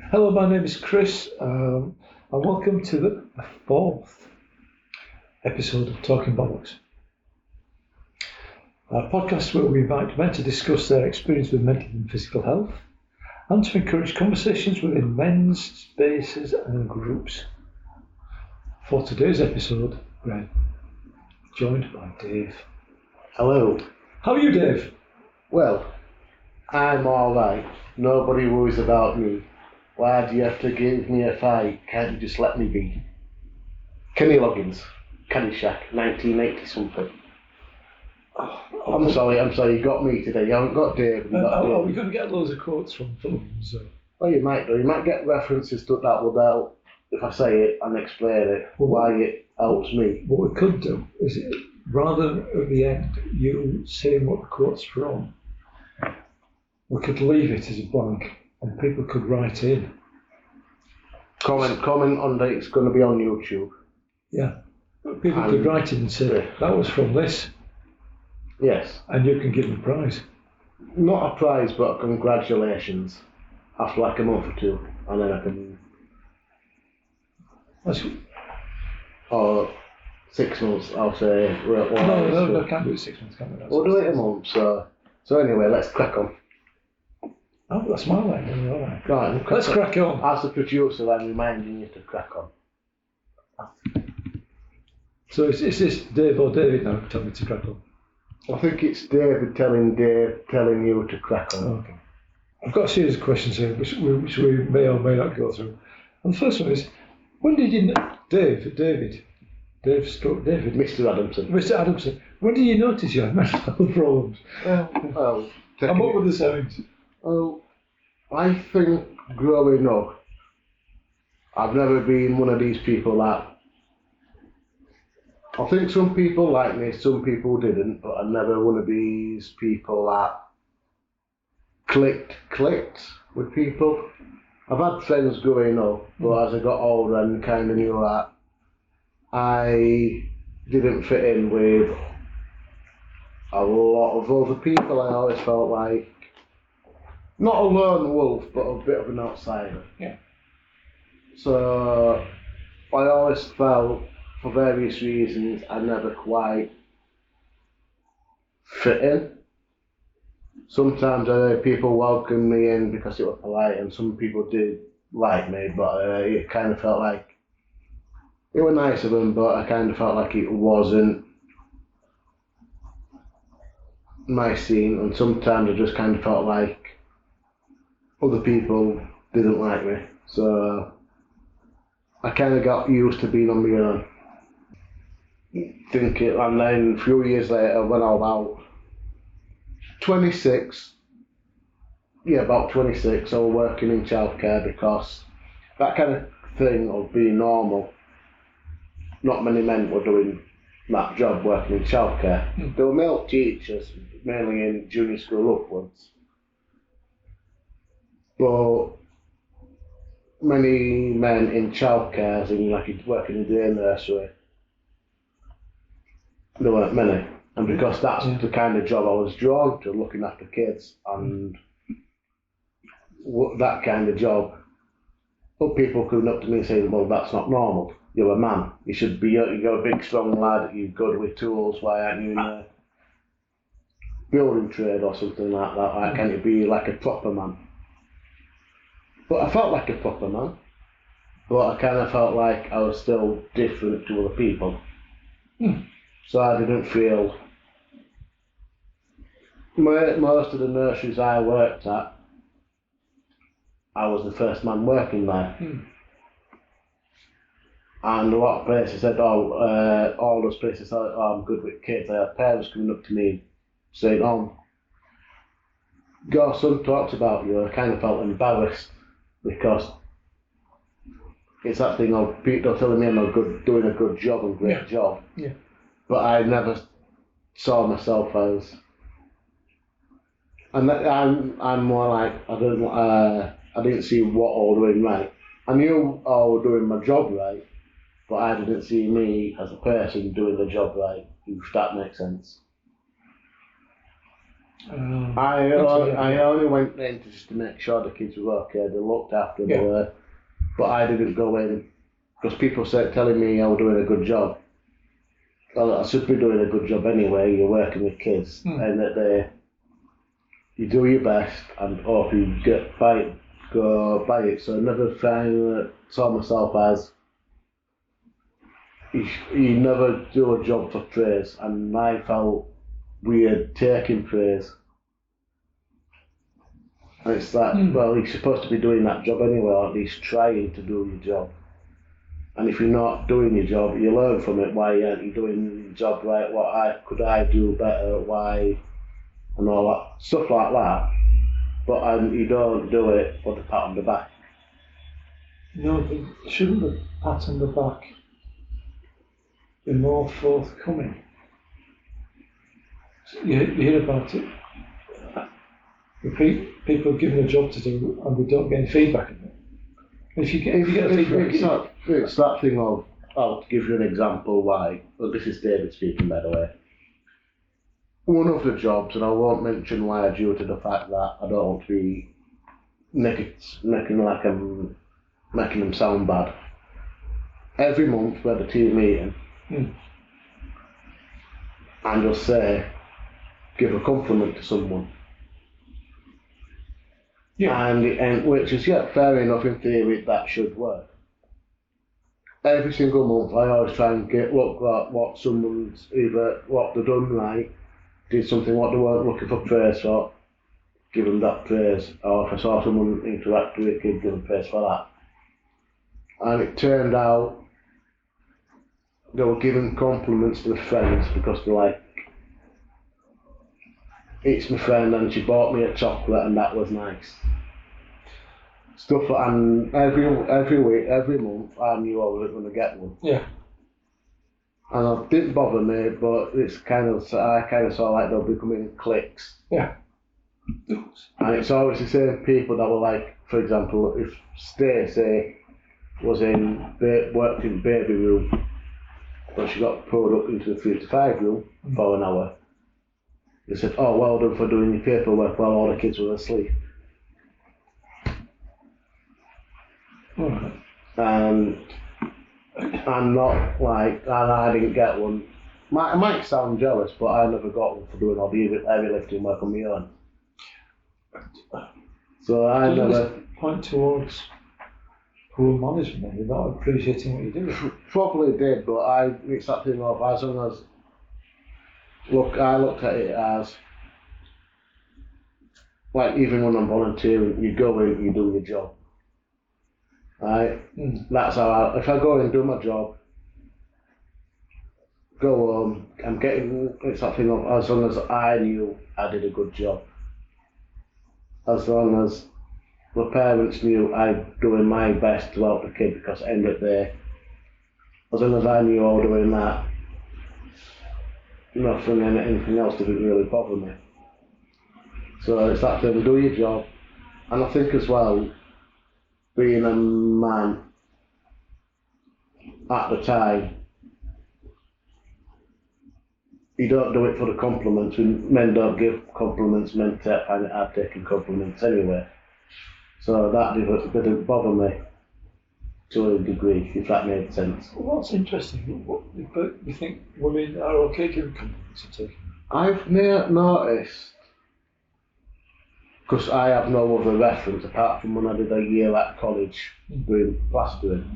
Hello, my name is Chris, and welcome to the fourth episode of Talking Bollocks, a podcast where we invite men to discuss their experience with mental and physical health and to encourage conversations within men's spaces and groups. For today's episode, we're joined by Dave. Hello. How are you, Dave? Well, I'm alright. Nobody worries about me. Why do you have to give me a fight? Can't you just let me be? Kenny Loggins, Caddyshack, 1980 something. I'm sorry, you got me today. You haven't got Dave. We're going to get loads of quotes from films. Well, you might do. You might get references to that will help if I say it and explain it, why it helps me. What we could do is, rather than at the end, you saying what the quote's from, we could leave it as a blank and people could write in. Comment on that. It's going to be on YouTube. Yeah. People could write in and say, that was from this. Yes. And you can give them a prize. Not a prize, but congratulations. After like a month or two, and then I can... Or 6 months, I'll say. No, can't do it 6 months, can't we? We'll do it a month, so anyway, let's crack on. Oh, that's my line, all right. Right, let's crack on. As the producer, I'm reminding you to crack on. So is this Dave or David now telling me to crack on? I think it's David telling you to crack on. Okay. I've got a series of questions here which we may or may not go through. And the first one is, when did you David, Mr. Adamson, when did you notice you had mental health problems? Well, and what were the signs? Well, I think growing up, I've never been one of these people that... I think some people like me, some people didn't, but I'm never one of these people that clicked with people. I've had friends growing up, but as I got older and kind of knew that I didn't fit in with a lot of other people. I always felt like, not a lone wolf, but a bit of an outsider. Yeah. So I always felt, for various reasons, I never quite fit in. Sometimes I heard people welcome me in because it was polite, and some people did like me, but it kind of felt like it was nice of them, but I kind of felt like it wasn't my scene, and sometimes I just kind of felt like other people didn't like me. So I kind of got used to being on my own. And then a few years later, when I was about 26, I was working in childcare, because that kind of thing of being normal, not many men were doing that job, working in childcare. There were male teachers, mainly in junior school upwards, but many men in childcare, as in like working in the nursery, there weren't many. And because that's the kind of job I was drawn to, looking after kids, and that kind of job, but people coming up to me and saying, well, that's not normal. You're a man. You're a big, strong lad. You're good with tools. Why aren't you in a building trade or something like that? Why can't you be like a proper man? But I felt like a proper man. But I kind of felt like I was still different to other people. So I didn't feel... Most of the nurseries I worked at, I was the first man working there. And a lot of places said, all those places said, I'm good with kids. I had parents coming up to me saying, your son talks about you. I kind of felt embarrassed, because it's that thing of people telling me I'm doing a good job and great job. Yeah. But I never saw myself as... And I'm more like, I didn't see what I was doing right. I knew I was doing my job right, but I didn't see me as a person doing the job right, if that makes sense. I only went in just to make sure the kids were okay, they looked after them, were, but I didn't go in because people said telling me I was doing a good job. Well, I should be doing a good job anyway. You're working with kids, and that you do your best and hope you go by it. So another thing I saw myself as you never do a job for praise, and I felt weird taking praise. And it's like, well, you're supposed to be doing that job anyway, or at least trying to do your job. And if you're not doing your job, you learn from it. Why aren't you doing your job right? What could I do better? Why? And all that stuff like that. But you don't do it for the pat on the back. No, shouldn't the pat on the back be more forthcoming? You hear about it. People are given a job to do and they don't get any feedback on it. If you get feedback, it's that thing of, I'll give you an example why. Well, this is David speaking, by the way. One of the jobs, and I won't mention why, due to the fact that I don't want to be making them sound bad. Every month we had a team meeting, and just say, give a compliment to someone. Yeah. And which is, fair enough in theory, that should work. Every single month I always try and look at what someone's either what they've done right, did something what they weren't looking for praise for, give them that praise, or if I saw someone interact with a kid, give them praise for that. And it turned out they were giving compliments to their friends because they're like, it's my friend and she bought me a chocolate and that was nice. Stuff, and every week, every month, I knew I was going to get one. Yeah. And it didn't bother me, but I kind of saw like they'll become in cliques. Yeah. And it's always the same people that were like, for example, if Stacey was worked in baby room, but she got pulled up into the 3 to 5 room for an hour. They said, oh, well done for doing your paperwork while all the kids were asleep. And I'm not like, and I didn't get one. I might sound jealous, but I never got one for doing all the heavy lifting work on my own. So I never point towards poor management. You're not appreciating what you do. Probably did, but it's that thing of as long as I looked at it as like even when I'm volunteering, you go in, you do your job. Right? That's how if I go in and do my job, go home, it's that thing of as long as I knew I did a good job. As long as the parents knew I'm doing my best to help the kid, because at the end of the day, as long as I knew I was doing that, nothing and anything else didn't really bother me. So it's that thing, do your job. And I think as well, being a man at the time, you don't do it for the compliments. Men don't give compliments, men find it hard taking compliments anyway. So that didn't bother me to a degree, if that made sense. Well, that's interesting. But you think women are okay giving compliments and taking them? I've noticed, because I have no other reference apart from when I did a year at college doing plastering.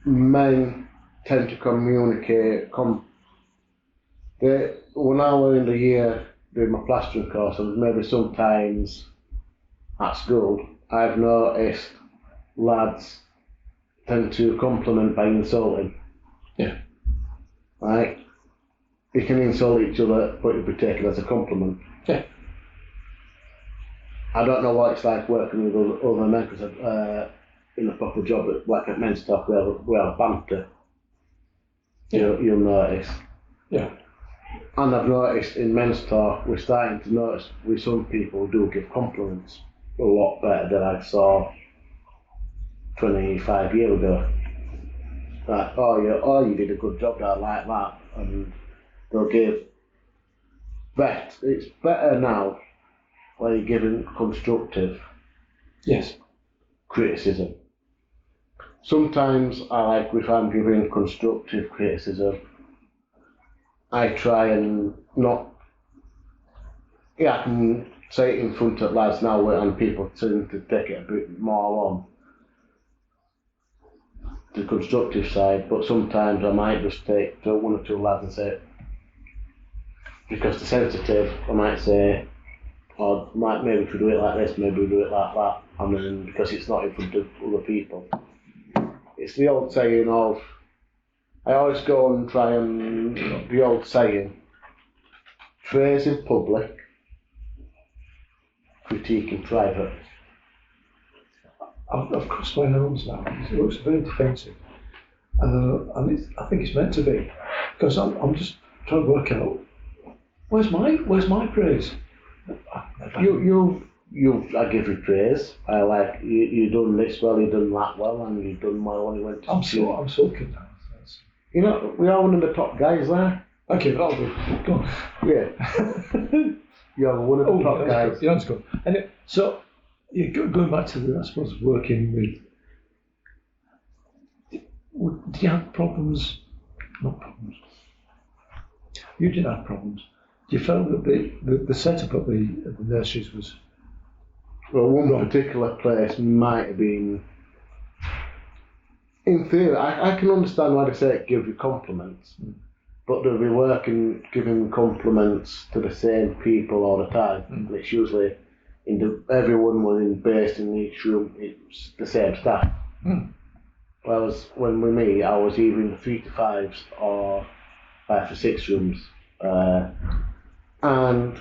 Men tend to communicate. When I was in the year doing my plastering course, and maybe sometimes at school, I've noticed lads tend to compliment by insulting. Yeah. Right? You can insult each other, but it'll be taken as a compliment. Yeah. I don't know what it's like working with other men, because in a proper job at Men's Talk, we have banter. Yeah. You'll notice. Yeah. And I've noticed in Men's Talk, we're starting to notice with some people do give compliments a lot better than I saw 25 years ago. Like, you did a good job there, like that. And they'll give But it's better now when you're given constructive Yes. criticism. Sometimes I like, if I'm giving constructive criticism, I try and not, I can say it in front of lads now and people tend to take it a bit more on the constructive side, but sometimes I might just take to one or two lads and say, because they're sensitive, I might say, or maybe if we do it like this, maybe we do it like that, and then because it's not in front of other people. It's the old saying of, I always go and try and, the old saying, praise in public, critique in private. I've crossed my arms now. It looks very defensive, and I think it's meant to be, because I'm just trying to work out where's my praise. I give you praise. I like you done this well, you done that well, and you done well when you went to I'm sulking now. You know, we are one of the top guys there. Okay, but I'll do. Go on. Yeah. You're one of the top guys. Yeah, that's good. And so, going back to the, I suppose, working with, do you have problems? Not problems. You didn't have problems. Do you felt that the setup of the nurseries was? Well, one particular place might have been. In theory, I can understand why they say give you compliments, but they'll be working, giving compliments to the same people all the time. And it's usually everyone was based in each room. It's the same staff. Whereas when with me, I was either in 3 to 5s or 5 to 6 rooms, and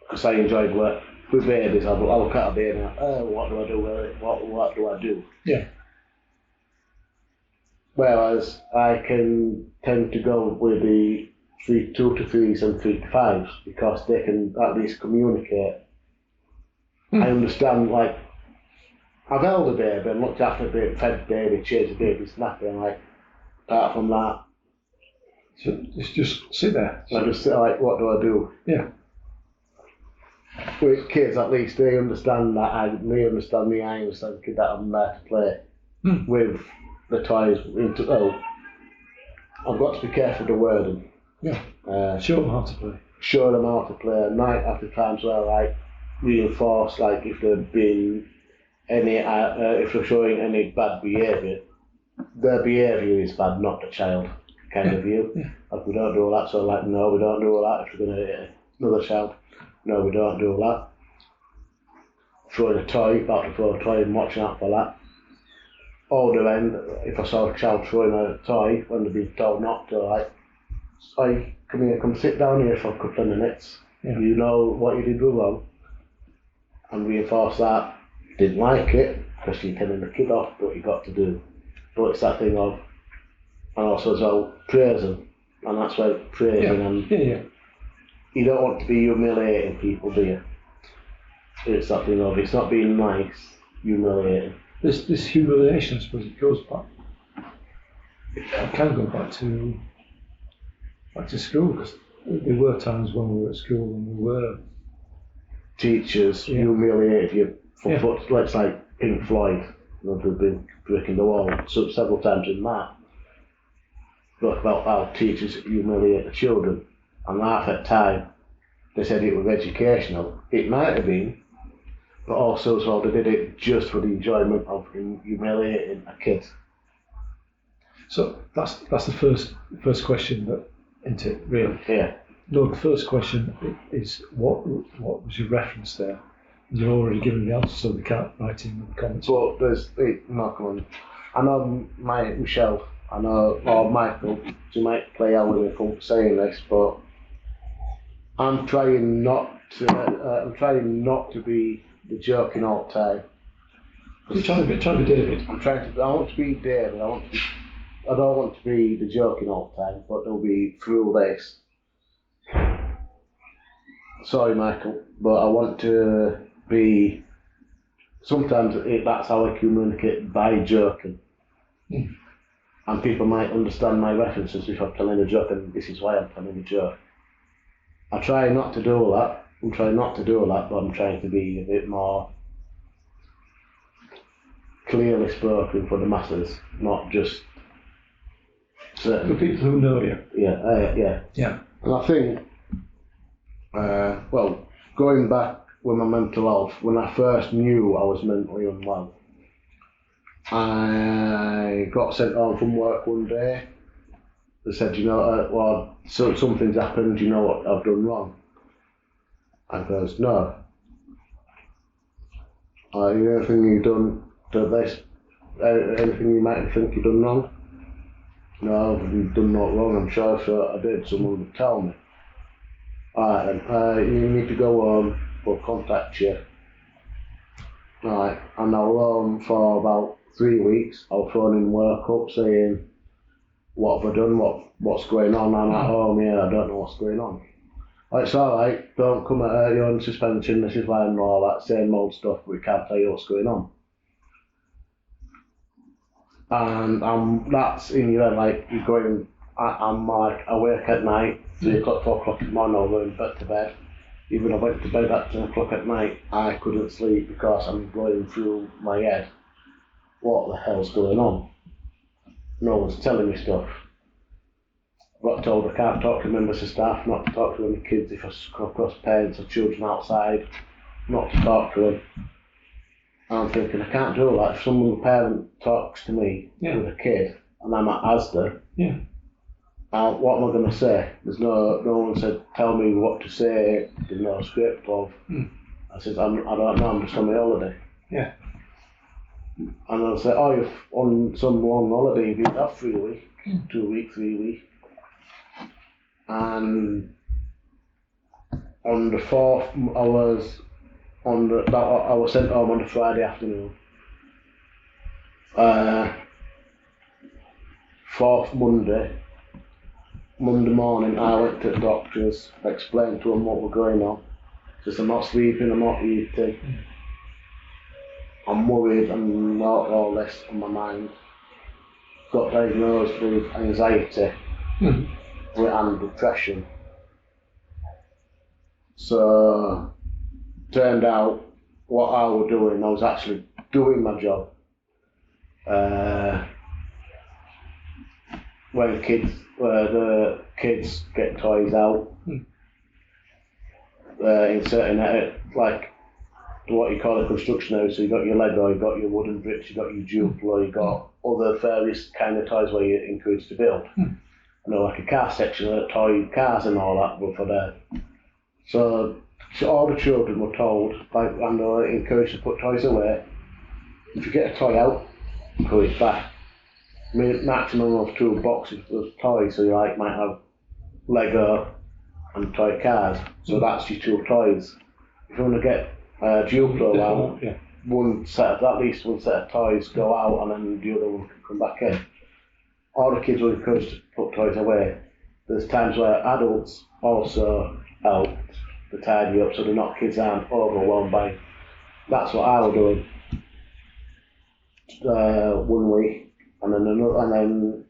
because I enjoyed work with babies, I look at a baby and what do I do with it? What do I do? Yeah. Whereas I can tend to go with the 2 to 3s and 3 to 5s because they can at least communicate. I understand, like, I've held a baby and looked after a baby, fed the baby, changed the baby's nappy, and like, apart from that. So just sit there. I just sit like, what do I do? Yeah. With kids, at least, they understand that, they understand me, I understand the kid that I'm there to play with the toys. I've got to be careful to word them. Yeah. Show them how to play. Show them how to play. Night after times where I reinforce, like if they've been any, if they're showing any bad behaviour, their behaviour is bad, not the child kind of view. Yeah. Like we don't do all that, so like no, we don't do all that. If we're going to hit another child, no, we don't do all that. Throwing a toy, about to throw a toy and watching out for that. Older end, if I saw a child throwing a toy when they've been told not to, like, "Oi, come here, come sit down here for a couple of minutes. Yeah. You know what you did wrong," and reinforce that. Didn't like it because you're telling the kid off what you got to do. But it's that thing of, and also as well, praising, and that's where praising and you don't want to be humiliating people, do you? It's that thing of, it's not being nice, humiliating. This humiliation, I suppose, it goes back. It can go back to school, because there were times when we were at school when we were teachers humiliated you for foot, let's like Pink Floyd, they've been breaking the wall several times in that. Talk about how teachers humiliate the children, and half at time they said it was educational. It might have been, but also as well they did it just for the enjoyment of humiliating a kid. So that's the first question, that, isn't it, really? Yeah. No, the first question is what was your reference there? You've already given the answer, so they can't write in the comments. But there's no, come on. I know Michelle, I know, or Michael, you might play out with me for saying this, but I'm trying not to be the joking all the time. You're trying to be David. I want to be David. I don't want to be the joking all the time, but there'll be through this. Sorry, Michael, but I want to be. Sometimes that's how I communicate, by joking. And people might understand my references if I'm telling a joke, and this is why I'm telling a joke. I try not to do all that. I'm trying not to do all that, but I'm trying to be a bit more clearly spoken for the masses, not just certain For people who know you. Yeah. And I think, going back with my mental health, when I first knew I was mentally unwell, I got sent home from work one day. They said, something's happened, you know what I've done wrong? I goes, no. Anything you've done to this, anything you might think you've done wrong? No, I've done not wrong, I'm sure I did, someone would tell me. Alright then, you need to go home, we'll contact you. Alright, and I was home for about 3 weeks. I was phoning work up saying, what have I done, what's going on? I'm at home, I don't know what's going on. It's alright, don't come at you're on suspension, this is why and all that same old stuff, we can't tell you what's going on. And that's in your head, like, you're going, I'm like awake at night, 3 o'clock, 4 o'clock in the morning, I'm going back to bed. Even I went to bed at 10 o'clock at night, I couldn't sleep because I'm going through my head, what the hell's going on? No one's telling me stuff. I got told I can't talk to members of staff, not to talk to any kids if I come across parents or children outside, not to talk to them. And I'm thinking, I can't do that. If a parent talks to me with a kid and I'm at Asda, what am I going to say? There's no one said, tell me what to say, there's no script of. I said, I don't know, I'm just on my holiday. Yeah. And I'll say, you're on some long holiday, you've been off 3 weeks, 2 weeks, 3 weeks. And on the 4th, I was sent home on the Friday afternoon. 4th Monday morning, I went to the doctors, explained to them what was going on. Just I'm not sleeping, I'm not eating. I'm worried and all this on my mind. Got diagnosed with anxiety and depression. So, turned out what I was doing, I was actually doing my job. When the kids get toys out, in certain, like what you call a construction house, so you got your Lego, you got your wooden bricks, you got your Duplo, you got other various kind of toys where you're encouraged to build. Like a car section, toy cars and all that were for there. So all the children were told, and they were encouraged to put toys away. If you get a toy out, put it back. Maximum of 2 boxes of toys, so you might have Lego and toy cars. So that's your 2 toys. If you want to get Duplo out, at least one set of toys go out, and then the other one can come back in. All the kids were encouraged to put toys away. There's times where adults also help to tidy up so kids aren't overwhelmed by. That's what I was doing 1 week, and then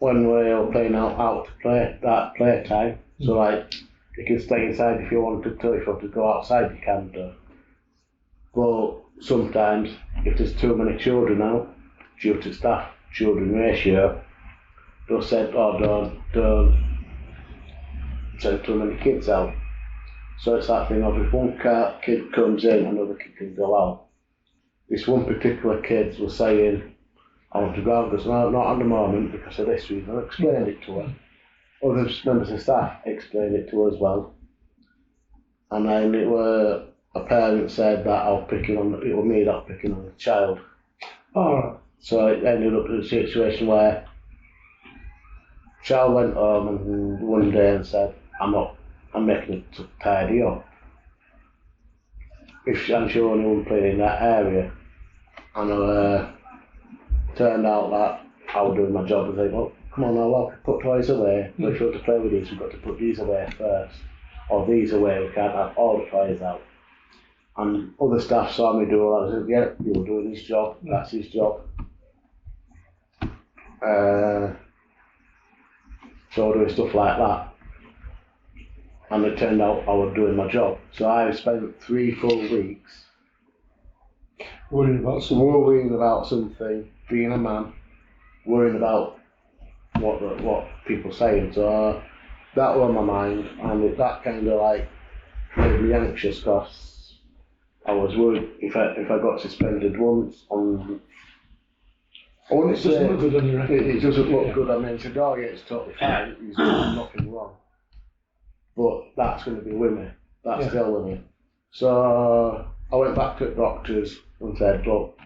when we were playing out to play, that play time, so you can stay inside if you wanted to. If you want to go outside, you can do. But sometimes, if there's too many children out, due to staff-children ratio, they'll say, don't send too many kids out. So it's that thing of if one kid comes in, another kid can go out. This one particular kid was saying, I want to go out, because no, not at the moment because of this reason. I explained it to her. Other members of staff explained it to her as well. And then a parent said that it was me that was picking on the child. Alright. So it ended up in a situation where the child went home and one day and said, I'm making it to tidy up. I'm sure only one playing in that area. And turned out that I was doing my job and saying, well, come on now, put toys away. But if you want to play with these, we've got to put these away first. Or these away, we can't have all the toys out. And other staff saw me do all that. I said, yeah, you were doing his job, that's his job. So doing stuff like that. and it turned out I was doing my job. So I spent 3 full weeks Worrying about something, being a man, worrying about what people saying. So that was on my mind, and that kind of like made me anxious because I was worried if I got suspended once on. I wouldn't say doesn't look good on your record. it doesn't look good. I mean, said, oh yeah, it's totally fine. He's doing nothing wrong. But that's going to be with me. That's still with me. So I went back to the doctors and said, look,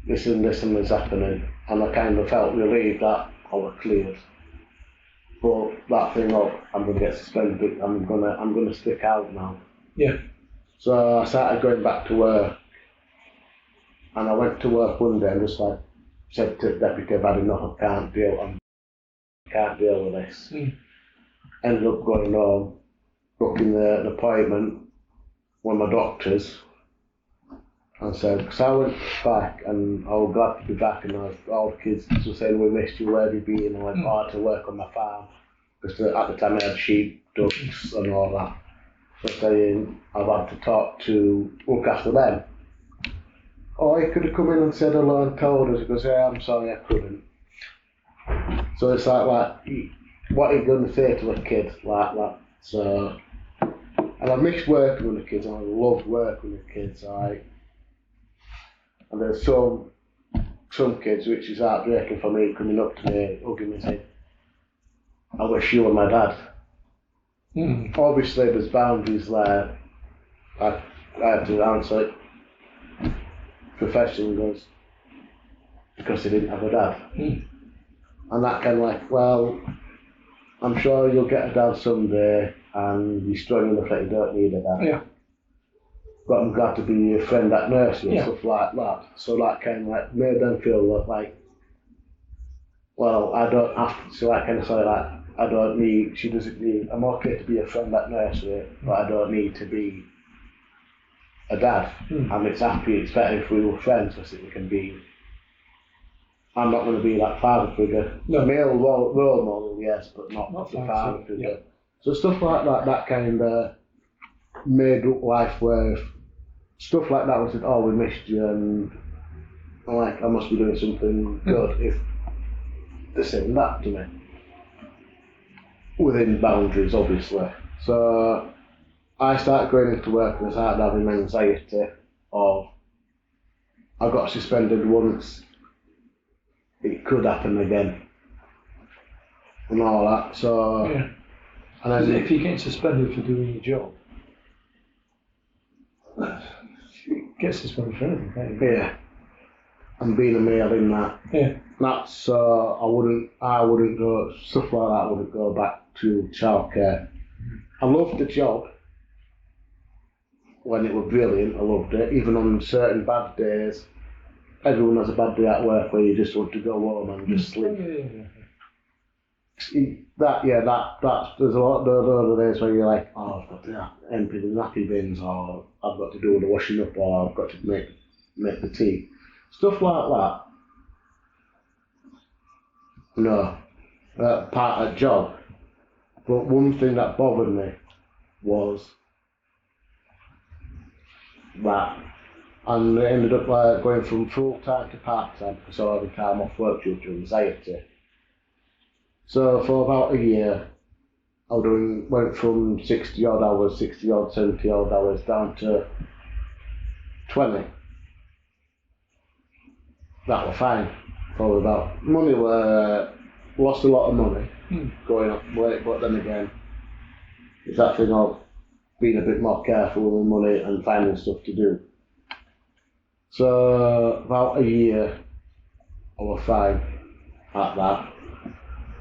this and this is happening, and I kind of felt relieved that I was cleared. But that thing of I'm going to get suspended, I'm going to stick out now. Yeah. So I started going back to work, and I went to work one day and just like said to the deputy, I've had enough, I can't deal with this. Ended up going home, booking an appointment with my doctors, and said, because I went back and I was glad to be back, and all the kids were saying, we missed you, where have you been? And I went, I had to work on my farm, because at the time I had sheep, ducks and all that. So saying, I've had to look after them. Oh, he could have come in and said hello and told us. He goes, yeah, I'm sorry, I couldn't. So it's like what are you going to say to a kid like that? So, and I missed working with the kids, and I loved working with kids. And there's some kids which is heartbreaking for me, coming up to me, hugging me and saying, I wish you were my dad. Obviously there's boundaries there. I had to answer it professionally because he didn't have a dad. And that kind of like, well, I'm sure you'll get a dad someday, and you're strong enough that you don't need a dad. Yeah. But I'm glad to be your friend at nursery and stuff like that. So that kind of like made them feel like, well, I don't have to. So I kind of say like, I don't need. She doesn't need. I'm okay to be a friend at nursery, but I don't need to be a dad. And it's happy. It's better if we were friends, because we can be. I'm not going to be that father figure. No. Male role model, yes, but not the father figure. Yeah. So stuff like that kind of made up life worth. Stuff like that was said, oh, we missed you, and I'm like, I must be doing something good if they're saying that to me. Within boundaries, obviously. So I started going into work and I started having anxiety of, I got suspended once, it could happen again, and all that. So, and then if you're getting suspended for doing your job, you get suspended for anything, can't you? Yeah, and being a male in that. Yeah. That's I wouldn't go stuff like that. I wouldn't go back to childcare. I loved the job when it was brilliant. I loved it, even on certain bad days. Everyone has a bad day at work where you just want to go home and just sleep. That's there's a lot of days where you're like, oh, I've got to empty the nappy bins, or I've got to do the washing up, or I've got to make the tea, stuff like that. No, part of the job. But one thing that bothered me was that, and it ended up going from full time to part time because I was having time off work due to anxiety. So for about a year, I went from 60 odd hours, 70 odd hours down to 20. That was fine. Probably about money lost a lot of money going up work, but then again, it's that thing of being a bit more careful with money and finding stuff to do. So about a year, I was fine at that.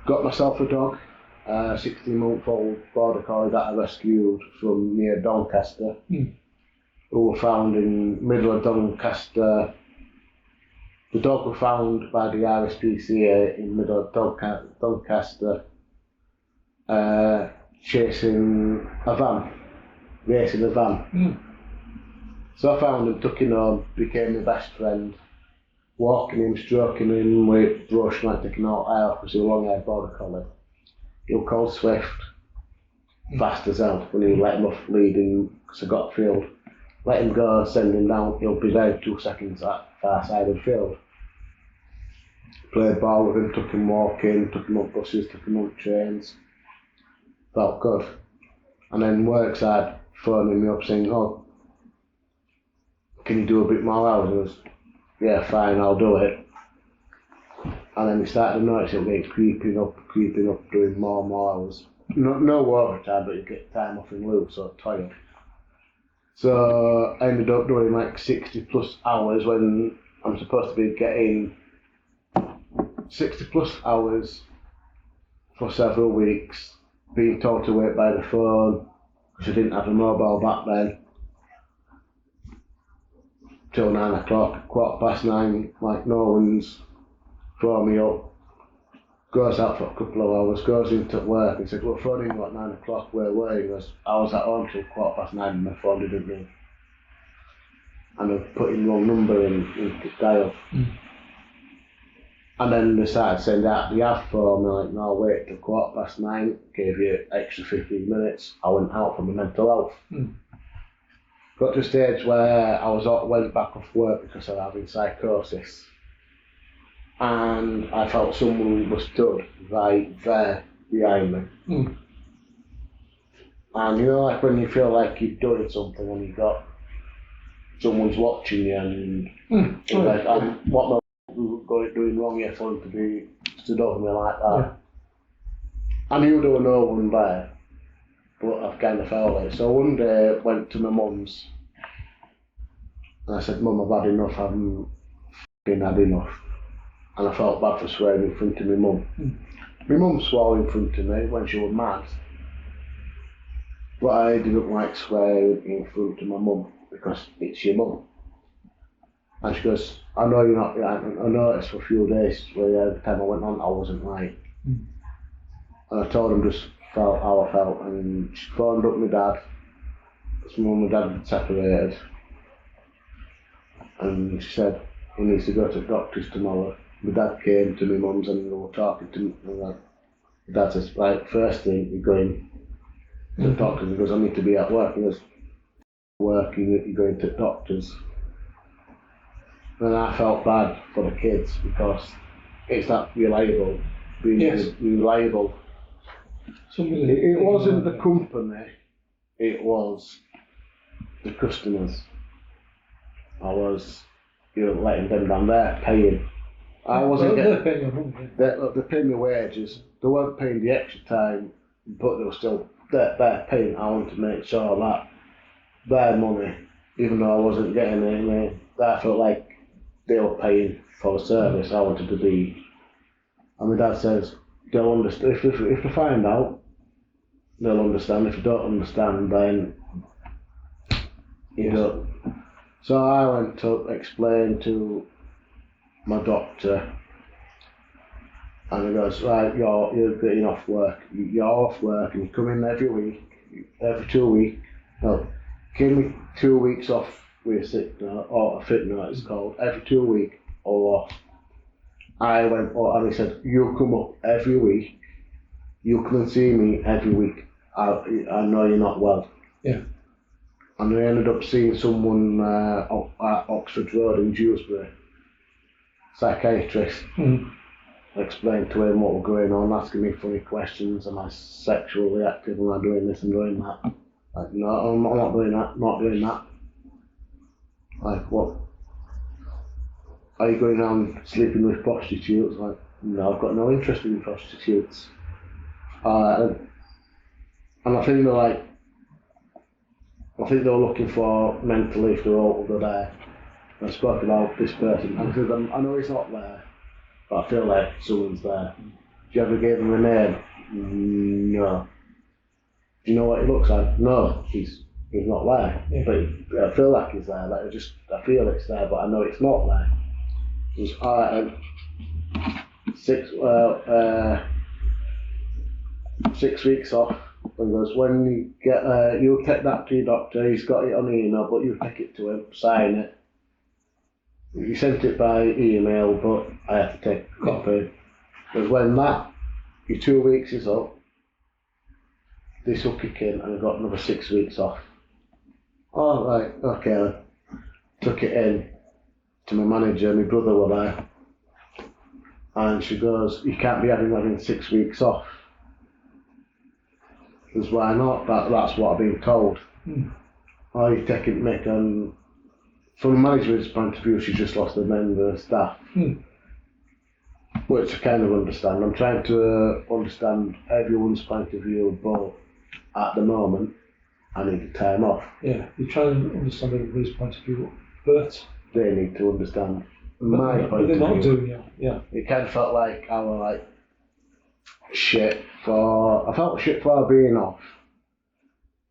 Got myself a dog, a 16-month-old border collie that I rescued from near Doncaster, who were found in middle of Doncaster. The dog was found by the RSPCA in middle of Doncaster, chasing a van, racing a van. So I found him, took him home, became my best friend, walking him, stroking him with brush, like taking out hair off because he was a long-haired border collie. He was called Swift. fast as hell when you let him off leading, because I got field. Let him go, send him down, he'll be there in 2 seconds at far side of the field. Played ball with him, took him walking, took him on buses, took him on trains. Felt good. And then work side phoning me up saying, oh, can you do a bit more hours? I was, yeah, fine, I'll do it. And then we started to notice it like creeping up, doing more and more hours. No overtime, but you get time off in lieu, so tired. So I ended up doing like 60 plus hours when I'm supposed to be getting 60 plus hours for several weeks, being told to wait by the phone, because I didn't have a mobile back then, till 9 o'clock, 9:15, like no one's phoned me up, goes out for a couple of hours, goes into work and said, well, phoning you at 9 o'clock, where were you? I was at home till 9:15 and my phone didn't ring. And I put in the wrong number in the dial. And then they started saying that the ad for me, like, no, wait till 9:15, gave you extra 15 minutes. I went out for my mental health. Got to a stage where went back off work because I was having psychosis. And I felt someone was stood right there behind me. And you know, like when you feel like you're doing something and someone's watching you and like, what am I doing wrong here for him to be stood over me like that? Yeah. I knew there was no one there, but I've kind of felt it. So one day I went to my mum's and I said, Mum, I've had enough, I haven't had enough. And I felt bad for swearing in front of my mum. My mum swore in front of me when she was mad, but I didn't like swearing in front of my mum because it's your mum. And she goes, I know you're not, I noticed for a few days where every time I went on I wasn't right. And I told him just felt how I felt, and she phoned up my dad, because my mum and dad had separated. And she said, he needs to go to the doctors tomorrow. My dad came to my mum's and they were talking to me. And my dad says, right, first thing, you're going to the doctors. He goes, I need to be at work. He goes, working, you're going to the doctors. And I felt bad for the kids because it's that reliable, being reliable. It wasn't the company, it was the customers. I was, letting them down. They're paying. I wasn't they're paying your money. They're paying my wages. They weren't paying the extra time, but they were still they're paying. I want to make sure that their money, even though I wasn't getting any, I felt like they were paying for the service. I wanted to be. And my dad says they'll understand if they find out. They'll understand. If you don't understand, then you don't. So I went to explain to my doctor, and he goes, right, you're getting off work. You're off work, and you come in every week, every 2 weeks. No, give me 2 weeks off with a sick note, or a fit note it's called, every 2 weeks or off. I went, and he said, you come up every week, you come and see me every week. I know you're not well. Yeah. And I ended up seeing someone at Oxford Road in Dewsbury, psychiatrist. Explained to him what was going on, asking me funny questions. Am I sexually active? Am I doing this and doing that? Like, no, I'm not doing that, not doing that. Like, what? Are you going around sleeping with prostitutes? Like, no, I've got no interest in prostitutes. And I think they were looking for mentally if they're older there. I spoke about this person, and I said, I know he's not there, but I feel like someone's there. Do you ever give him a name? No. Do you know what he looks like? No, he's not there. Yeah. But I feel like he's there. Like I feel it's there, but I know it's not there. He's alright. 6 weeks off. And goes, when you get you'll take that to your doctor, he's got it on email, but you take it to him, sign it. You sent it by email, but I have to take a copy. Because when your 2 weeks is up, this will kick in and I got another 6 weeks off. Oh, right, okay then. Took it in to my manager, my brother were there. And she goes, you can't be having 6 weeks off. Because why not? That's what I've been told. Oh, you're taking Mick, and from the management's point of view, she's just lost a member of staff. Which I kind of understand. I'm trying to understand everyone's point of view, but at the moment, I need the time off. Yeah, you're trying to understand everybody's point of view, but they need to understand my point of view. But they're not doing it, yeah. It kind of felt like I was like shit for. I felt shit for being off,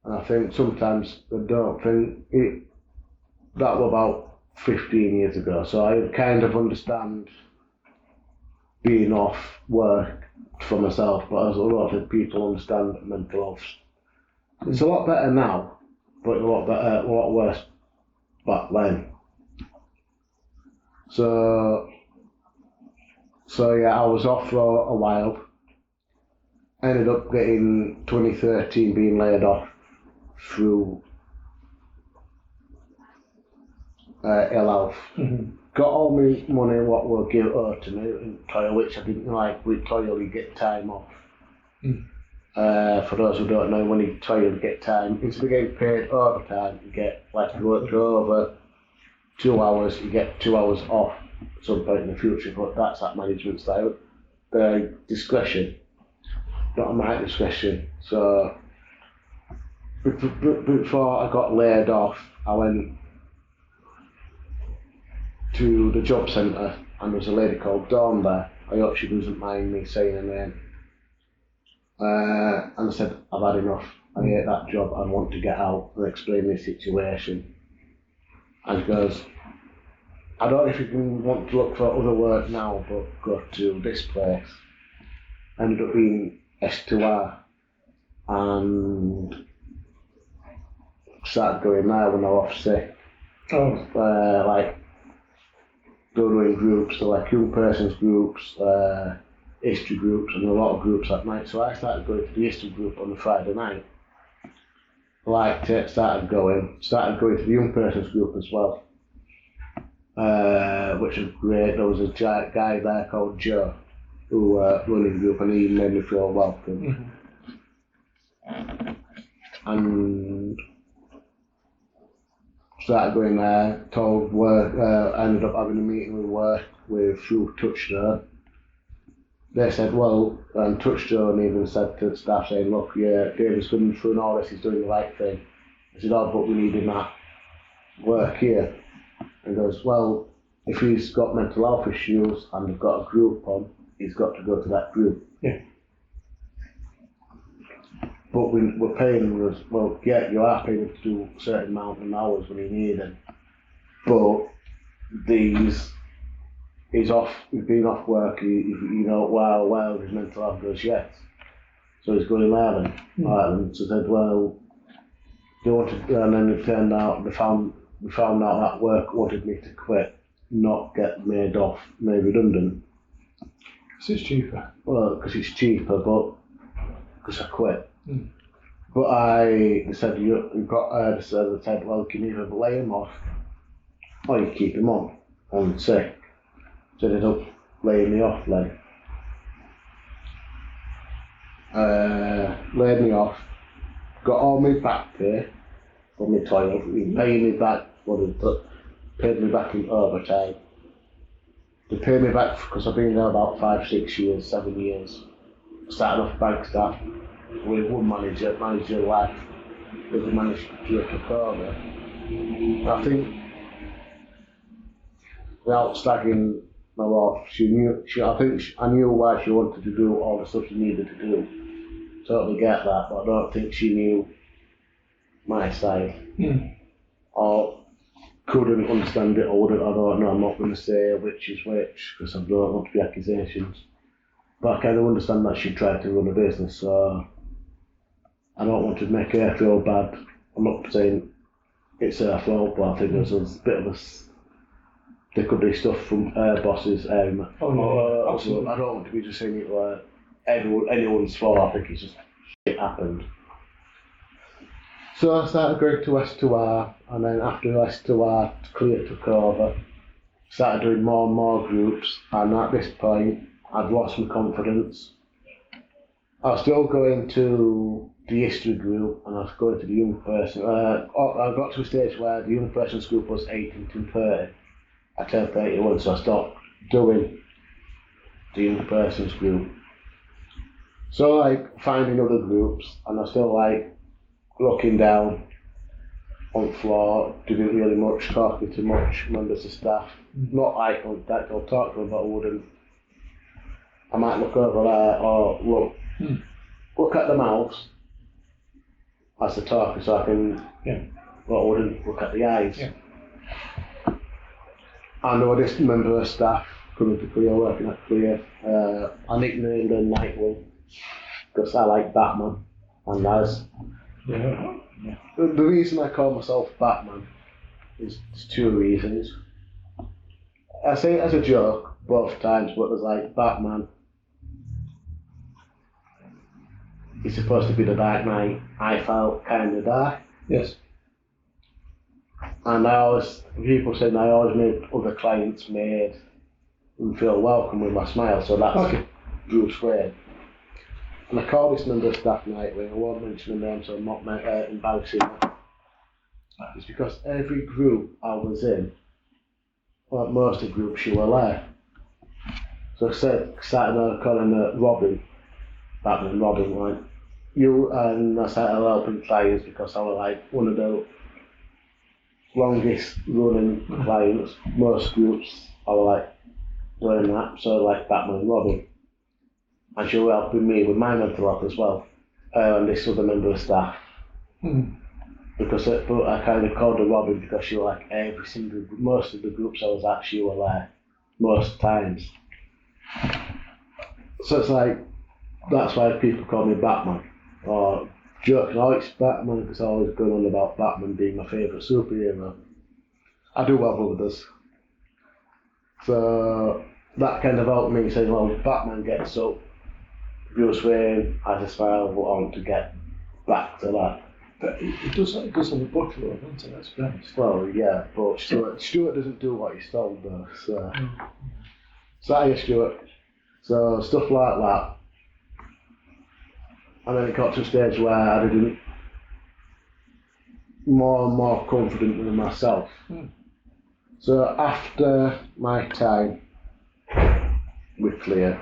and I think sometimes I don't think it. That was about 15 years ago, so I kind of understand being off work for myself, but as a lot of people understand mental health. It's a lot better now, but a lot worse back then. So yeah, I was off for a while. Ended up getting 2013 being laid off through ill health. Got all my money what were owed to me in toil, which I didn't like. With toil you get time off. For those who don't know, when you toil you get time. Instead of getting paid overtime, you get, like if you work over 2 hours, you get 2 hours off at some point in the future, but that's at management style. Their discretion, not my discretion. So before I got laid off, I went to the job centre and there's a lady called Dawn there. I hope she doesn't mind me saying her name. And I said, I've had enough. I hate that job. I want to get out and explain the situation. And she goes, I don't know if you can want to look for other work now, but go to this place. Ended up being S2R and started going there when I was off sick. Like doing groups, so like young persons groups, history groups, and a lot of groups at night. So I started going to the history group on the Friday night. Liked it, started going to the young persons group as well. Which was great. There was a guy there called Joe who running the group, and he made me feel welcome. And started going there, told work, ended up having a meeting with work through Touchstone. They said, well, and Touchstone even said to the staff, saying, look, yeah, David's coming through and all this, he's doing the right thing. I said, oh, but we need him at work here. And he goes, well, if he's got mental health issues and they've got a group on, he's got to go to that group. Yeah. But we're paying him, well, yeah, you are paying him to do a certain amount of hours when you need them. But he's been off work, while his mental health goes, yes. So he's going 11. So I said, well, they wanted, and then it turned out, we found out that work wanted me to quit, not get made redundant. Because it's cheaper. Well, because it's cheaper, but because I quit. But they said, they said, well, you can either lay him off or you keep him on sick. So they ended up laying me off then. Laid me off, got all my back pay from my toil, paid me back, paid me back in overtime. They paid me back because I've been there about 5, 6 years, 7 years. Started off bank staff with one manager left, but they managed to take over. I think without staggering my wife, I knew why she wanted to do all the stuff she needed to do. Totally get that, but I don't think she knew my side. Or couldn't understand it, or I don't know, I'm not going to say which is which, because I don't want to be accusations. But I kind of understand that she tried to run a business, so I don't want to make her feel bad. I'm not saying it's her fault, but I think there's a bit of there could be stuff from her bosses. Absolutely. I don't want to be just saying it like anyone's fault. I think it's just shit happened. So I started going to S2R, and then after S2R, Clear took over. Started doing more and more groups, and at this point, I'd lost my confidence. I was still going to the history group, and I was going to the young person. I got to a stage where the young person's group was 18 to 30. I turned 31, so I stopped doing the young person's group. So like finding other groups, and I was still like looking down on the floor, didn't really much talking to much members of staff. Not eye contact, I'll talk to them, but I wouldn't. I might look over there or look at the mouths as the talker, so I can, but I wouldn't look at the eyes. Yeah. And there was this member of staff coming to Clear, working at Clear. I nicknamed her Nightwing because I like Batman and Naz. Yeah. The reason I call myself Batman is two reasons. I say it as a joke both times, but there's like Batman. He's supposed to be the Dark Knight. I felt kind of dark. Yes. And people said I always made other clients made them feel welcome with my smile, so that's Bruce Wayne. And I call this member of staff Nightwing. I won't mention the name, so I'm not embarrassing them. It's because every group I was in, like most of the groups, she were there. So I started calling her Robin, Batman Robin, like you, and I started helping clients because I was like one of the longest running clients. Most groups I was like doing that, so like Batman and Robin. And she was helping me with my mental health as well, and this other member of staff. Because I kind of called her Robin because she was like most of the groups I was at, she was there most times. So it's like, that's why people call me Batman. Or joking, it's Batman because I always going on about Batman being my favourite superhero. I do have others. So that kind of helped me saying, well, Batman gets up, Bruce Wayne has a smile, but I want to get back to that. But it does have a bookload, doesn't it? That's nice. Well, yeah, but Stuart doesn't do what he's told though, so. So hiya Stuart. So stuff like that. And then it got to a stage where I didn't more and more confident in myself. So after my time with Clear,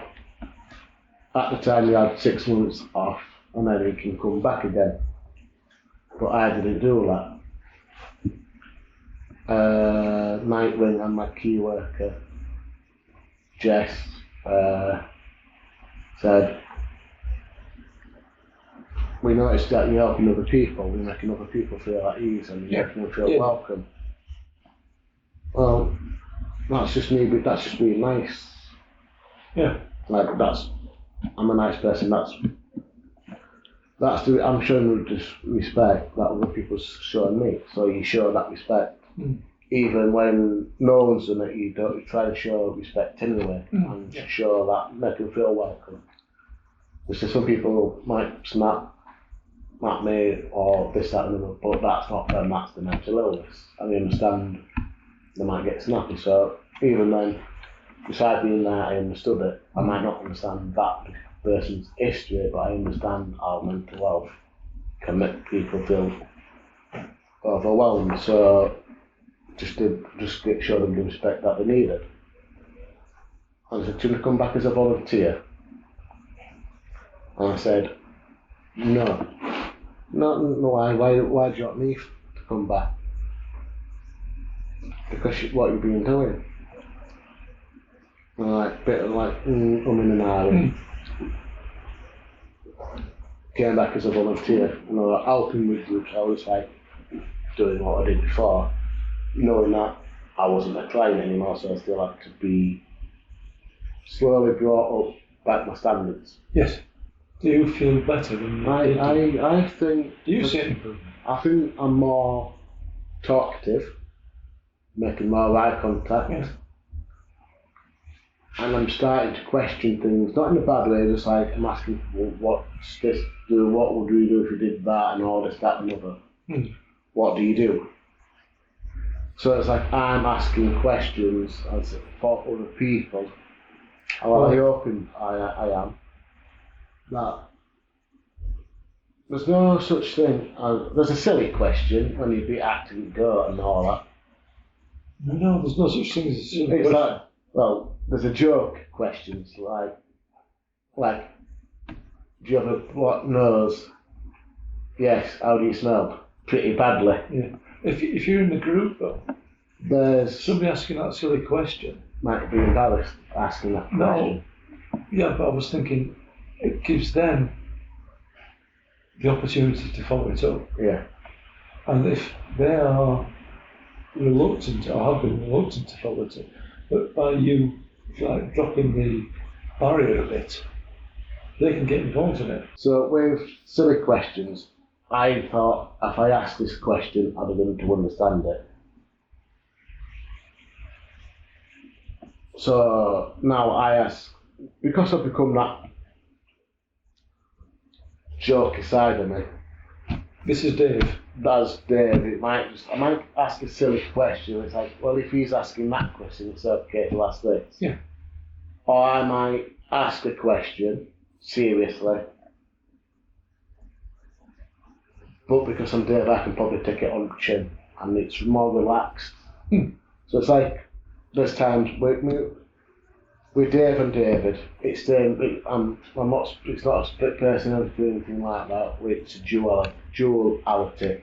at the time we had 6 months off and then we can come back again. But I didn't do that. Nightwing and my key worker, Jess, said, we noticed that you're helping other people, we're making other people feel at ease and making them feel welcome. Well, that's just being nice. Yeah. Like I'm a nice person, I'm showing respect that other people's showing me, so you show that respect. Even when no one's done it, you try to show respect anyway, and show that, make them feel welcome. Because some people might snap at me or this, that and the other, but that's not them, that's the mental illness. And I understand they might get snappy, so even then, besides being there, I understood it. I might not understand that person's history, but I understand how mental health can make people feel overwhelmed, so just show them the respect that they needed. And I said, should I come back as a volunteer? And I said, no, why do you want me to come back? Because what you've been doing. And like, bit of like, in and ahhing. Came back as a volunteer, helping with groups. I was like doing what I did before, knowing that I wasn't a client anymore, so I still had to be slowly brought up back my standards. Yes. Do you feel better than you did? I think. Do you see an improvement? I think I'm more talkative, making more eye contact. Yes. And I'm starting to question things, not in a bad way, just like I'm asking, well, what's this do, what would we do if we did that, and all this, that and other. What do you do? So it's like I'm asking questions as for other people. Well, I hoping I am. That there's no such thing as, there's a silly question when you'd be acting goat and all that. No, there's no such thing as a silly It's question. like, well, there's a joke questions like, do you have a blocked nose? Yes. How do you smell? Pretty badly. Yeah. If you're in the group though, There's somebody asking that silly question. might be embarrassed asking that question. Yeah, but I was thinking it gives them the opportunity to follow it up. Yeah. And if they are reluctant or have been reluctant to follow it up, but by you like dropping the barrier a bit, they can get involved in it. So with silly questions, I thought if I asked this question, I'd have been to understand it. So now I ask, because I've become that jokey side of me. This is Dave. That's Dave. I might ask a silly question. It's like, well, if he's asking that question, it's okay to ask this. Yeah. Or I might ask a question seriously, but because I'm Dave, I can probably take it on the chin, and it's more relaxed. So it's like there's times with Dave and David, it's I'm not. It's not a split personality or anything like that. It's a duality.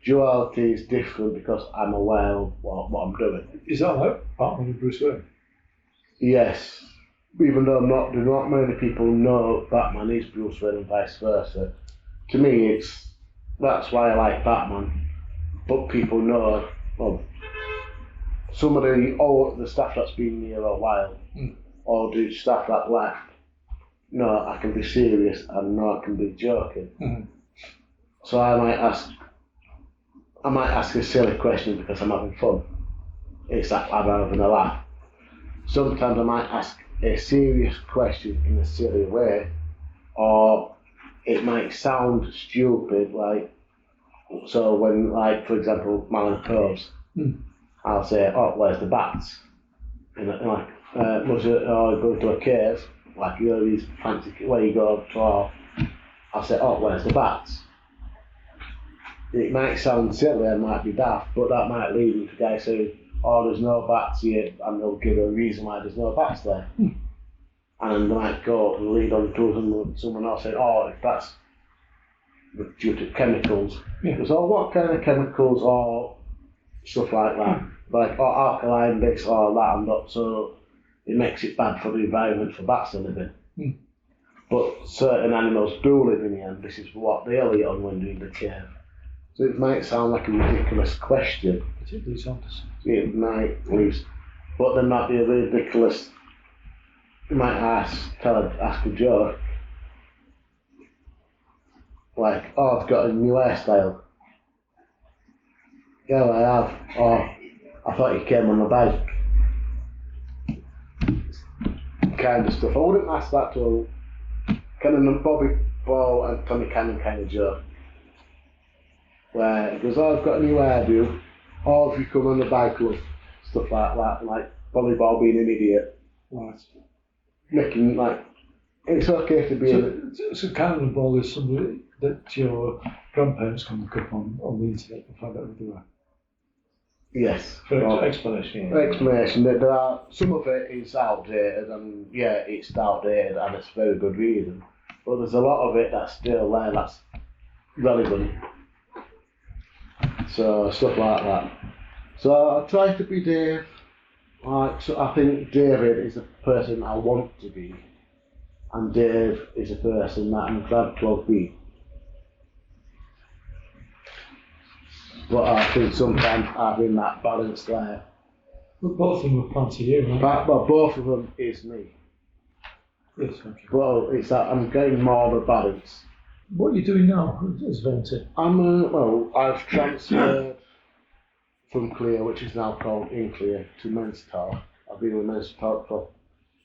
Duality is different because I'm aware of what I'm doing. Is that like Batman and Bruce Wayne? Yes. Even though not many people know Batman is Bruce Wayne and vice versa. To me, that's why I like Batman. But people know, well, some of the staff that's been here a while, or the staff that left, no, I can be serious and no, I can be joking. So I might ask a silly question because I'm having fun. It's like I'm having a laugh. Sometimes I might ask a serious question in a silly way, or it might sound stupid, like, so when, like, for example, Malin Coves, I'll say, oh, where's the bats? And like, go to a cave, like, you know, these fancy, where you go to, I'll say, oh, where's the bats? It might sound silly and might be daft, but that might lead into guys saying, oh, there's no bats here, and they'll give a reason why there's no bats there. And they might go and lead on to someone else saying, oh, if that's due to chemicals. Yeah. So what kind of chemicals or stuff like that? Like, or alkaline bits or that, and not, so it makes it bad for the environment for bats to live in. But certain animals do live in here, and this is what they'll eat on when they're in the cave. So it might sound like a ridiculous question. Particularly Saunders. It might lose, but there might be a ridiculous. You might ask a joke, like, "Oh, I've got a new hairstyle." Yeah, I have. Oh, I thought you came on a bike. Kind of stuff. I wouldn't ask that to a kind of Bobby Ball and Tommy Cannon kind of joke, where he goes, "Oh, I've got a new hairdo." Or if you come on the bike with stuff like that, like Bobby Ball being an idiot. Right. Making, like, it's okay to be So cannonball is somebody that your grandparents can look up on the internet and find out who they are. Yes. For explanation. Explanation. There are, some of it is outdated, and yeah, it's outdated and it's for very good reason. But there's a lot of it that's still there that's relevant. So stuff like that. So I try to be Dave. Like, so I think David is the person I want to be, and Dave is a person that I'm glad to be. But I think sometimes having that balance there. But both of them were planned to you, right? But both of them is me. Yes, okay. Well, it's that I'm getting more of a balance. What are you doing now as a volunteer? I've transferred from Clear, which is now called In Clear, to Men's Talk. I've been with Men's Talk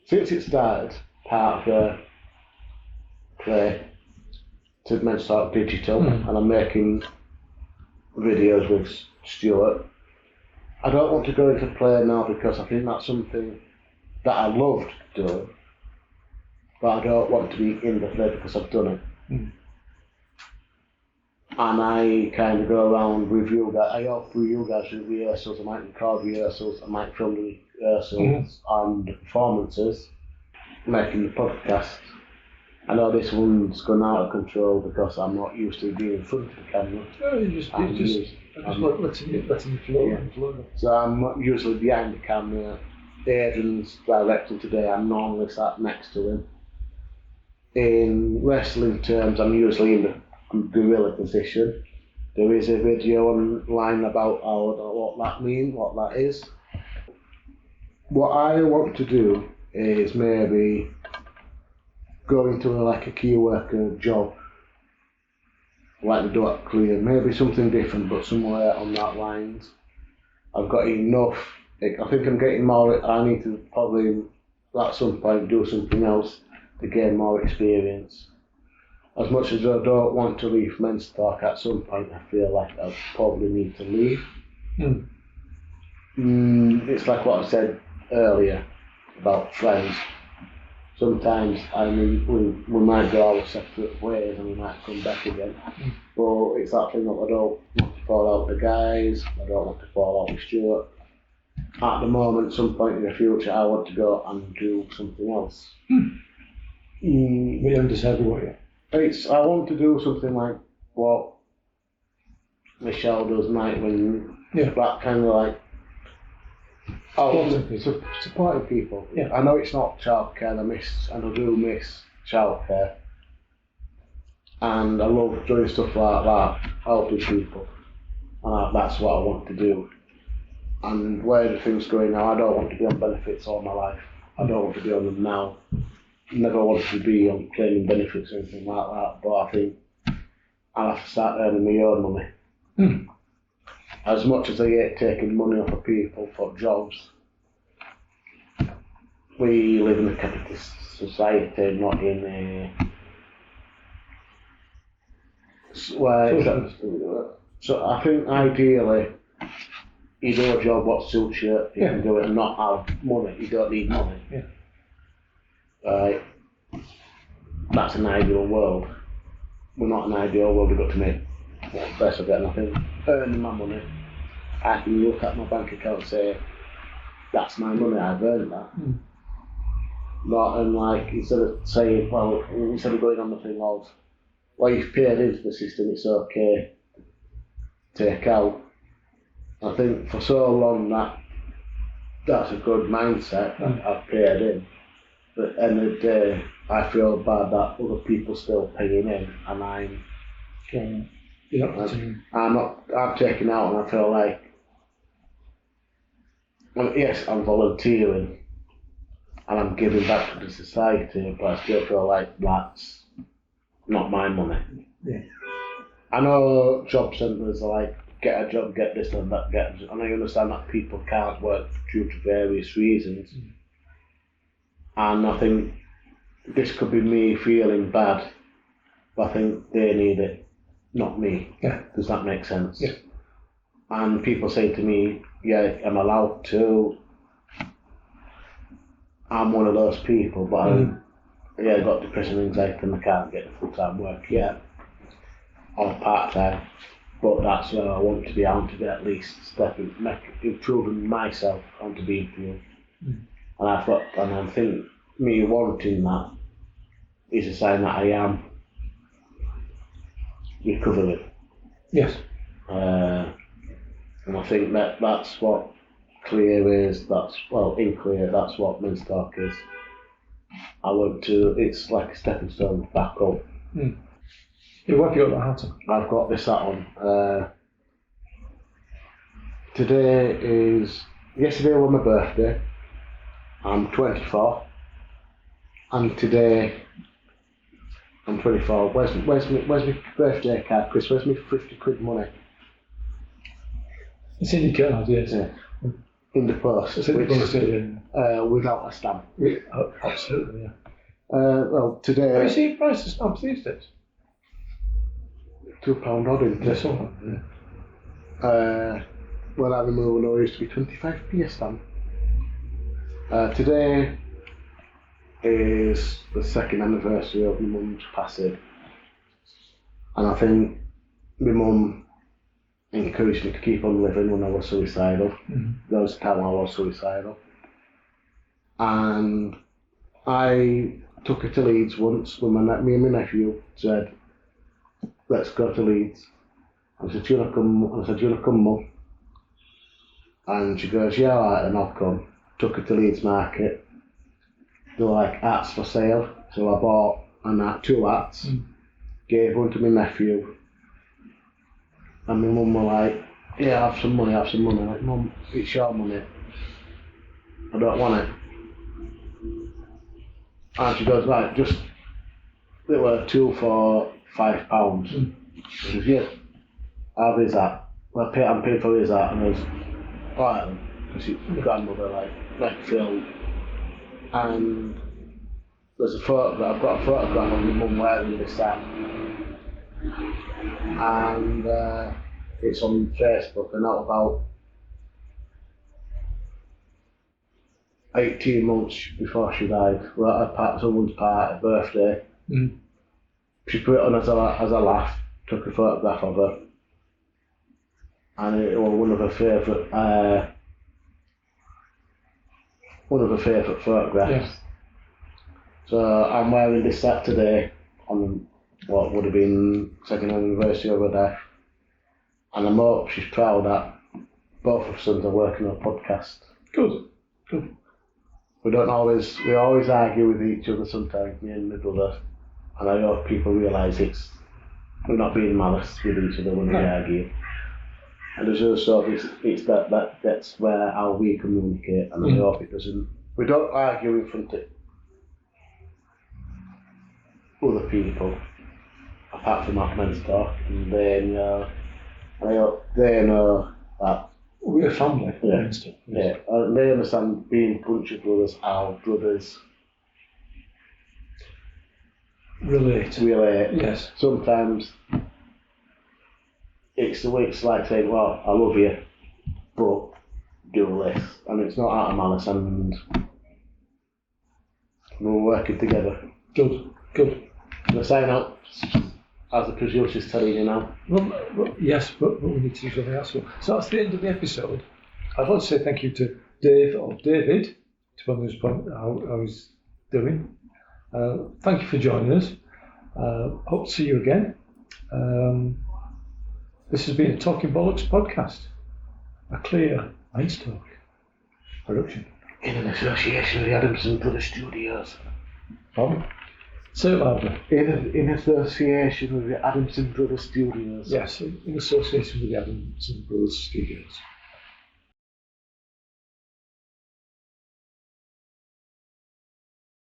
since it started, part of Clear to Men's Talk Digital, and I'm making videos with Stuart. I don't want to go into play now because I think that's something that I loved doing, but I don't want to be in the play because I've done it. And I kind of go around with you guys. I help with you guys with rehearsals. I might record rehearsals. I might film the rehearsals and the performances, making the podcast. I know this one's gone out of control because I'm not used to being in front of the camera. No, you're just letting you flow. Yeah. So I'm not usually behind the camera. Adrian's directing today. I'm normally sat next to him. In wrestling terms, I'm usually in the gorilla position. There is a video online about what that means, what that is. What I want to do is maybe go into like a key worker job, like the Duck Clear, maybe something different, but somewhere on that lines. I've got enough. I think I'm getting more. I need to probably at some point do something else to gain more experience. As much as I don't want to leave Men's Talk, at some point I feel like I probably need to leave. It's like what I said earlier about friends. Sometimes we might go our separate ways and we might come back again. But it's that thing that I don't want to fall out with the guys, I don't want to fall out with Stuart. At the moment, some point in the future, I want to go and do something else. We haven't decided what yet. I want to do something like what Michelle does, Nightwing. That kind of like supporting people. Yeah. I know it's not childcare, and I do miss childcare. And I love doing stuff like that, helping people. And that's what I want to do. And where the thing's going now, I don't want to be on benefits all my life. I don't want to be on them now. Never wanted to be on claiming benefits or anything like that, but I think I'll have to start earning my own money. As much as I hate taking money off of people for jobs, we live in a capitalist society, not in a... So I think ideally, you do a job what suits you, you can do it and not have money, you don't need money. Right, that's an ideal world. We're not an ideal world, we've got to make what's best of it, and I think earning my money, I can look at my bank account and say, that's my money, I've earned that. Not and like, instead of saying, instead of going on the thing of, you've paid into the system, it's okay to take out. I think for so long that's a good mindset, I've paid in. But at the end of the day, I feel bad that other people still paying in, and I'm taking out, and I feel like, yes, I'm volunteering, and I'm giving back to the society, but I still feel like that's not my money. I know job centres are like, get a job, get this and that, and I understand that people can't work due to various reasons. And I think this could be me feeling bad, but I think they need it, not me. Does that make sense? And people say to me, I'm allowed to. I'm one of those people, but I've got depression and anxiety and I can't get the full-time work yet, or part-time. But that's where I want to be. I want to be at least improving myself. I want to be improved. And I think me wanting that is a sign that I am recovering. Yes. And I think that's what Clear is, in Clear, that's what Men's Talk is. It's like a stepping stone back up. What have you got that hat on? I've got this hat on. Yesterday was my birthday. I'm 24. And today, I'm 24. Where's my birthday card, Chris? Where's my 50 quid money? It's in your card, yes. In the post. It's in the post, without a stamp. Absolutely, today... Have you seen the price of stamps these days? £2 odd, isn't it? Yes, when I removed, it used to be 25p a stamp. Today is the second anniversary of my mum's passing, and I think my mum encouraged me to keep on living when I was suicidal. There was a time I was suicidal, and I took her to Leeds once when me and my nephew said, let's go to Leeds. I said, do you want to come, Mum? And she goes, yeah, alright, then I'll come. Took her to Leeds Market. They were like hats for sale, so I bought two hats, gave one to my nephew, and my mum were like, yeah, have some money. I'm like, Mum, it's your money. I don't want it. And she goes, right, they were two for £5. She goes, yeah, have his hat. Well, I'm paying for his hat. And I was, alright then, because his grandmother, like Phil. And there's a photograph, I've got a photograph of my mum wearing this hat. And it's on Facebook, and that about 18 months before she died. We're at someone's birthday. She put it on as a laugh, took a photograph of her, and it was one of her favourite photographs. Yeah. So I'm wearing this hat today on what would have been second anniversary of her death, and I'm hope she's proud that both of us are working on a podcast. Good. We always argue with each other sometimes, me and my brother, and I hope people realise we're not being malice with each other when we argue. And there's also it's that's where how we communicate, and I hope it doesn't. We don't argue in front of other people, apart from our men's talk, and and I hope they know that. We're a family. Yeah. And they understand being a bunch of brothers, our brothers Relate. Yes. Sometimes it's like saying, well, I love you, but do this. And it's not out of malice, and we're working together. Good. The sign out, as the producer's telling you now. Well, yes, but we need to do something else. So that's the end of the episode. I'd like to say thank you to David, to this point, how he's doing. Thank you for joining us. Hope to see you again. This has been a Talking Bollocks podcast, a Clear Minds Talk production. In an association with the Adamson Brothers Studios. Pardon? Say it louder. In association with the Adamson Brothers Studios. Yes, in association with the Adamson Brothers Studios.